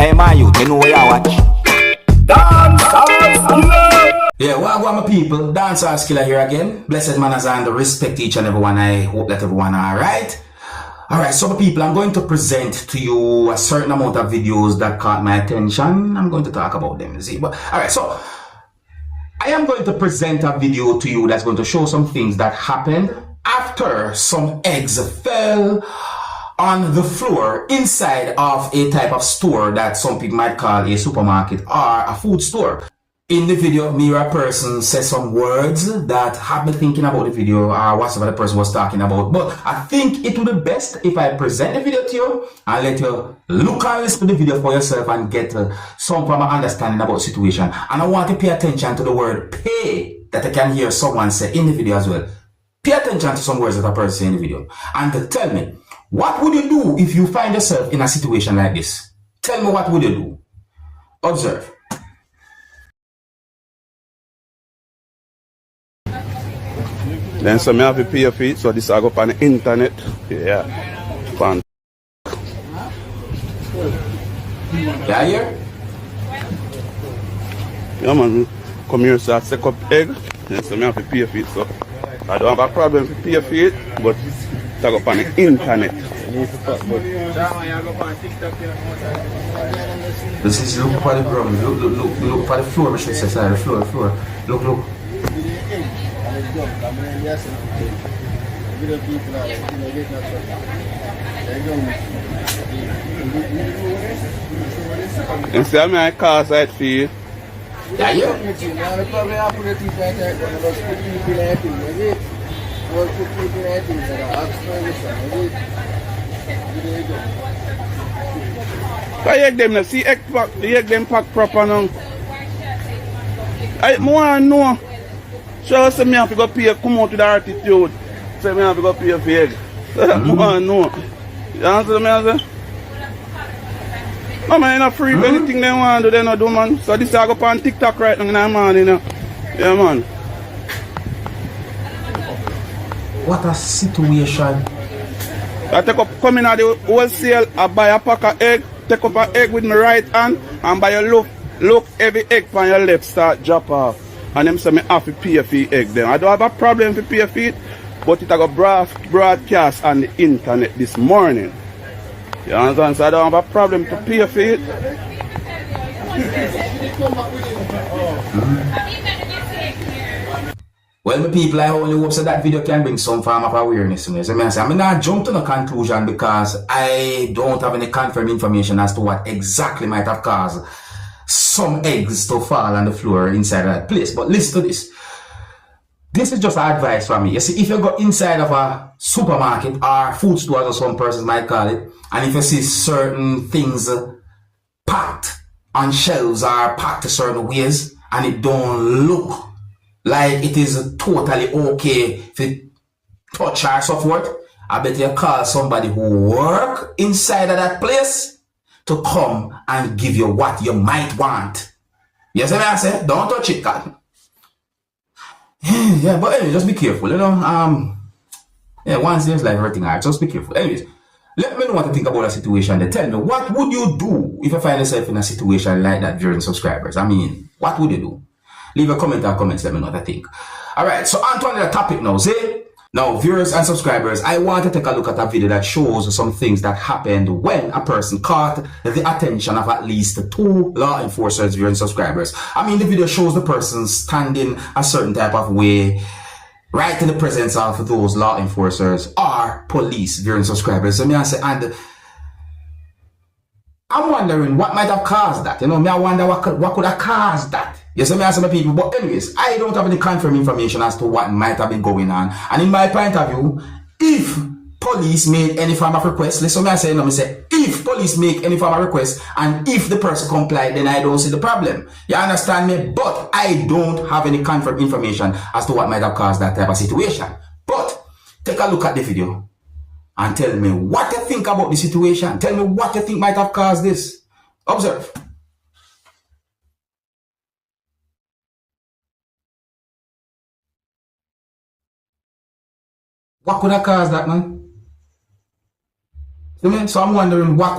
Hey man, you know where you watch? Dancehall skilla. Yeah, what my people? Dancehall skilla here again. Blessed manners and respect each and everyone. I hope that everyone are alright. Alright, so people, I'm going to present to you a certain amount of videos that caught my attention. I'm going to talk about them, see. But alright, so I am going to present a video to you that's going to show some things that happened after some eggs fell on the floor inside of a type of store that some people might call a supermarket or a food store. In the video, me or a person says some words that have me thinking about the video or whatever the person was talking about. But I think it would be best if I present the video to you and let you look and listen to the video for yourself and get some form of understanding about the situation. And I want to pay attention to the word pay that I can hear someone say in the video as well. Pay attention to some words that a person say in the video. And tell me, what would you do if you find yourself in a situation like this? Tell me, what would you do? Observe. Then so me have to pay for it, so this I go up on the internet. Yeah. Fun. Yeah, here? Yeah man, come here so I set up egg. Then so me have to pay for it, so I don't have a problem to pay for it, but I go up on the internet. This is look for the ground, look for the floor, I should say, sorry, the floor. Look. You see how I cause that for you? Yeah, yeah. I egg them now, see egg pack, the egg them pack proper now. I want to know. So say me have to go pay, come out with the attitude. Say me have to go pay for egg. So that I want to know. You answer me, I say? No man, not free. Anything they want to do, they not do, man. So this I go on TikTok right now in the morning, you know. Yeah, man. What a situation. I take up, come in at the wholesale, I buy a pack of egg, take up an egg with my right hand, and buy a look every egg from your left start drop off. And them say me have to pay for the egg then. I don't have a problem to pay for it, but it I got broadcast on the internet this morning. You understand? So I don't have a problem to pay for it. Well, my people, I only hope that video can bring some form of awareness to me. So I'm not jump to no conclusion because I don't have any confirmed information as to what exactly might have caused some eggs to fall on the floor inside that place. But listen to this. This is just advice from me. You see, if you go inside of a supermarket or food store, as some persons might call it, and if you see certain things packed on shelves or packed a certain ways, and it don't look like it is totally okay to touch or so forth, I bet you call somebody who work inside of that place to come and give you what you might want. You see what I say? Don't touch it, God. Yeah, but anyway, just be careful, you know. Yeah, once there's like everything, alright, just be careful. Anyways, let me know what you think about a situation. Then tell me, what would you do if you find yourself in a situation like that during subscribers? I mean, what would you do? Leave a comment or comments, let me know what I think. Alright, so on to another topic now, see? Now, viewers and subscribers, I want to take a look at a video that shows some things that happened when a person caught the attention of at least 2 law enforcers, viewers and subscribers. I mean, the video shows the person standing a certain type of way, right in the presence of those law enforcers or police, viewers and subscribers. So, and I'm wondering what might have caused that. You know, I wonder what could have caused that. Yes, I ask some people, but anyways, I don't have any confirmed information as to what might have been going on. And in my point of view, if police made any form of request, listen, I say, if police make any form of request and if the person complied, then I don't see the problem. You understand me? But I don't have any confirmed information as to what might have caused that type of situation. But take a look at the video and tell me what you think about the situation. Tell me what you think might have caused this. Observe. What could have caused that, man? So I'm wondering what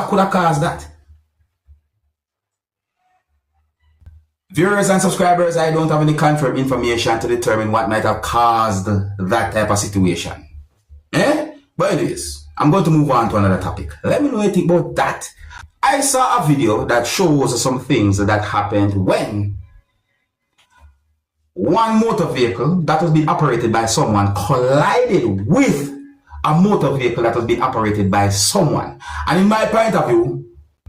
could have caused that? Viewers and subscribers, I don't have any confirmed information to determine what might have caused that type of situation. But anyways, I'm going to move on to another topic. Let me know what you think about that. I saw a video that shows some things that happened when one motor vehicle that was being operated by someone collided with a motor vehicle that was being operated by someone. And in my point of view,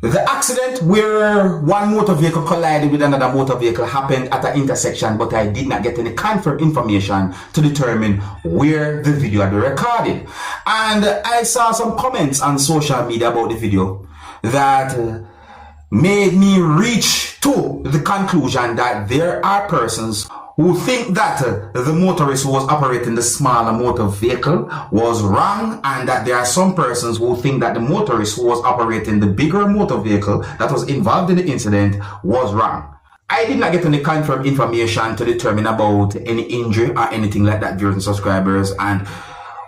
the accident where one motor vehicle collided with another motor vehicle happened at an intersection, but I did not get any confirmed information to determine where the video had been recorded. And I saw some comments on social media about the video that made me reach to the conclusion that there are persons who think that the motorist who was operating the smaller motor vehicle was wrong, and that there are some persons who think that the motorist who was operating the bigger motor vehicle that was involved in the incident was wrong. I did not get any confirmed information to determine about any injury or anything like that, viewers and subscribers, and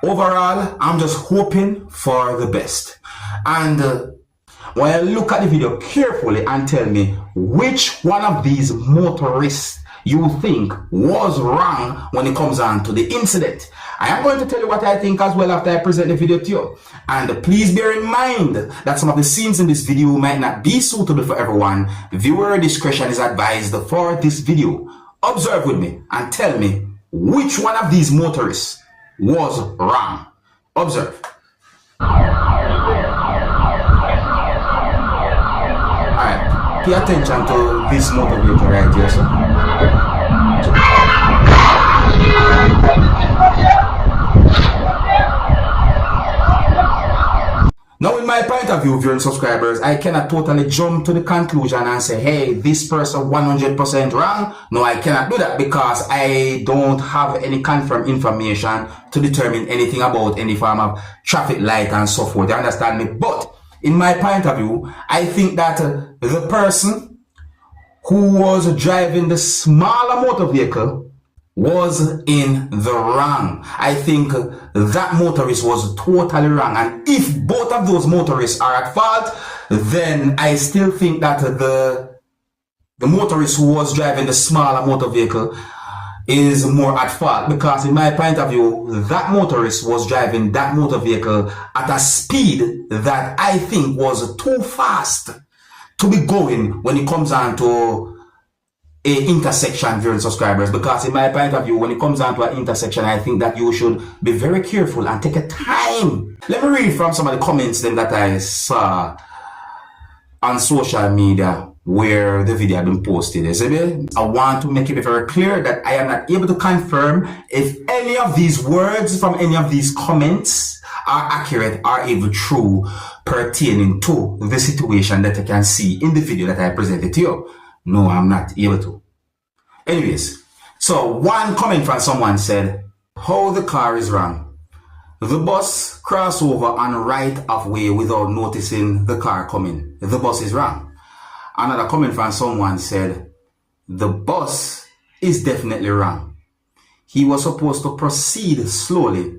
overall, I'm just hoping for the best. And when I look at the video carefully and tell me which one of these motorists you think was wrong when it comes on to the incident, I am going to tell you what I think as well after I present the video to you. And please bear in mind that some of the scenes in this video might not be suitable for everyone. Viewer discretion is advised for this video. Observe with me and tell me which one of these motorists was wrong. Observe. Alright, pay attention to this motor vehicle right here, sir. Now, in my point of view, viewers and subscribers, I cannot totally jump to the conclusion and say, hey, this person 100% wrong. No, I cannot do that because I don't have any confirmed information to determine anything about any form of traffic light and so forth. You understand me? But in my point of view, I think that the person who was driving the smaller motor vehicle was in the wrong. I think that motorist was totally wrong. And if both of those motorists are at fault, then I still think that the motorist who was driving the smaller motor vehicle is more at fault, because in my point of view, that motorist was driving that motor vehicle at a speed that I think was too fast to be going when it comes on to a intersection, viewers and subscribers. Because in my point of view, when it comes down to an intersection, I think that you should be very careful and take a time. Let me read from some of the comments then that I saw on social media where the video had been posted. I want to make it very clear that I am not able to confirm if any of these words from any of these comments are accurate or even true pertaining to the situation that you can see in the video that I presented to you. No, I'm not able to. Anyways, so one comment from someone said, how the car is wrong. The bus crossed over on right of way without noticing the car coming. The bus is wrong. Another comment from someone said, the bus is definitely wrong. He was supposed to proceed slowly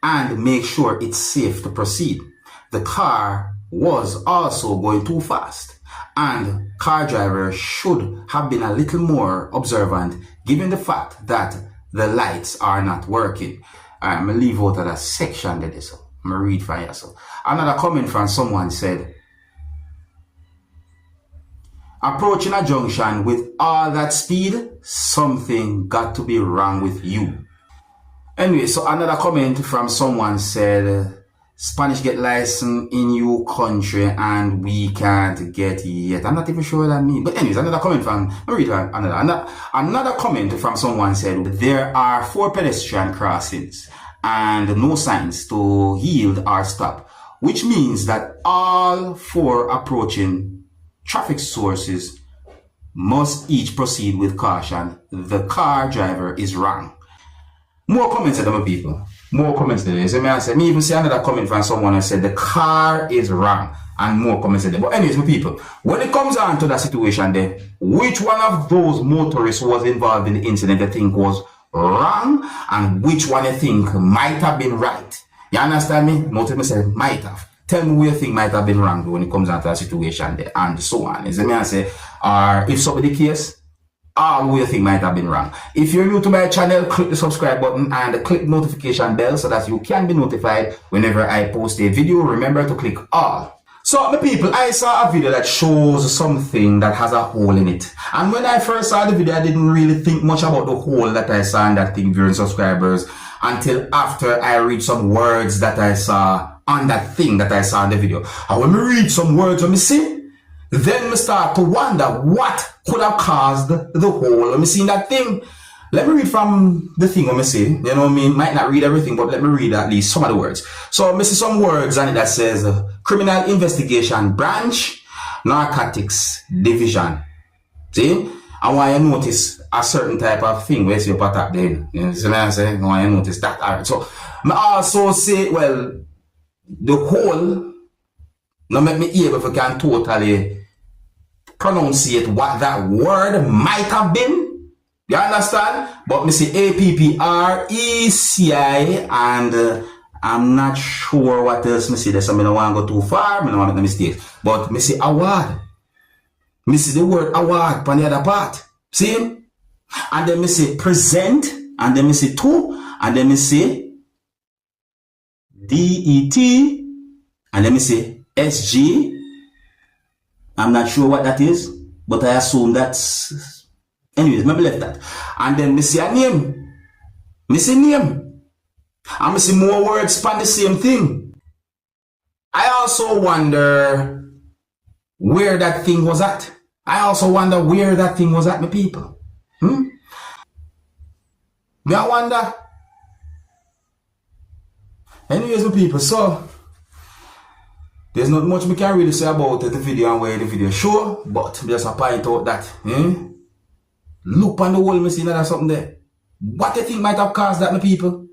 and make sure it's safe to proceed. The car was also going too fast, and car driver should have been a little more observant given the fact that the lights are not working. I'm going to leave out of that section there, so I'm going to read for you. So another comment from someone said, approaching a junction with all that speed, something got to be wrong with you. Anyway, so another comment from someone said, Spanish get license in your country and we can't get yet. I'm not even sure what that means. But anyways, another comment from, another comment from someone said, there are 4 pedestrian crossings and no signs to yield or stop, which means that all 4 approaching traffic sources must each proceed with caution. The car driver is wrong. More comments at them, people. More comments there. So me even see another comment from someone who said the car is wrong, and more comments there. But anyways, my people, when it comes on to that situation there, which one of those motorists was involved in the incident I think was wrong, and which one I think might have been right? You understand me? Notice me say might have. Tell me where you think might have been wrong when it comes on to that situation there, and so on. Is it me I say, if so be the case, all who you think might have been wrong. If you're new to my channel, click the subscribe button and click the notification bell so that you can be notified whenever I post a video. Remember to click all. So, my people, I saw a video that shows something that has a hole in it. And when I first saw the video, I didn't really think much about the hole that I saw in that thing during subscribers until after I read some words that I saw on that thing that I saw in the video. And when I read some words, let me see, then I start to wonder what could have caused the hole. Let me see that thing. Let me read from the thing, let me see. You know what I mean? Might not read everything, but let me read at least some of the words. So, let me see some words on it that says Criminal Investigation Branch, Narcotics Division. See? I want you to notice a certain type of thing where you see up top there. You see what I'm saying? I want you to notice that. Alright, so, I also say, well, the whole, now make me able if I can totally pronunciate what that word might have been. You understand? But me say APPRECI and I'm not sure what else me say there, so I don't want to go too far, I don't want to make no mistakes. But me say award. Me see the word award on the other part. See? And then me say present, and then me say to, and then me say DET, and then me say SG. I'm not sure what that is, but I assume that's... Anyways, maybe left that. And then me see a name. Me see name. And me see more words span the same thing. I also wonder where that thing was at. I also wonder where that thing was at, my people. Me I wonder. Anyways, my people, so there's not much we can really say about the video and where the video show, but just a point out that look on the wall, me see that something there. What do you think might have caused that, my people?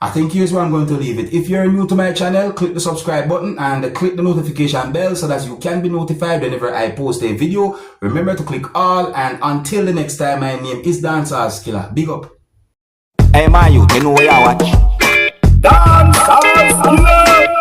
I think here's where I'm going to leave it. If you're new to my channel, click the subscribe button and click the notification bell so that you can be notified whenever I post a video. Remember to click all, and until the next time, my name is Dancehall Skilla. Big up. Hey, man, you know where I watch. Dancehall.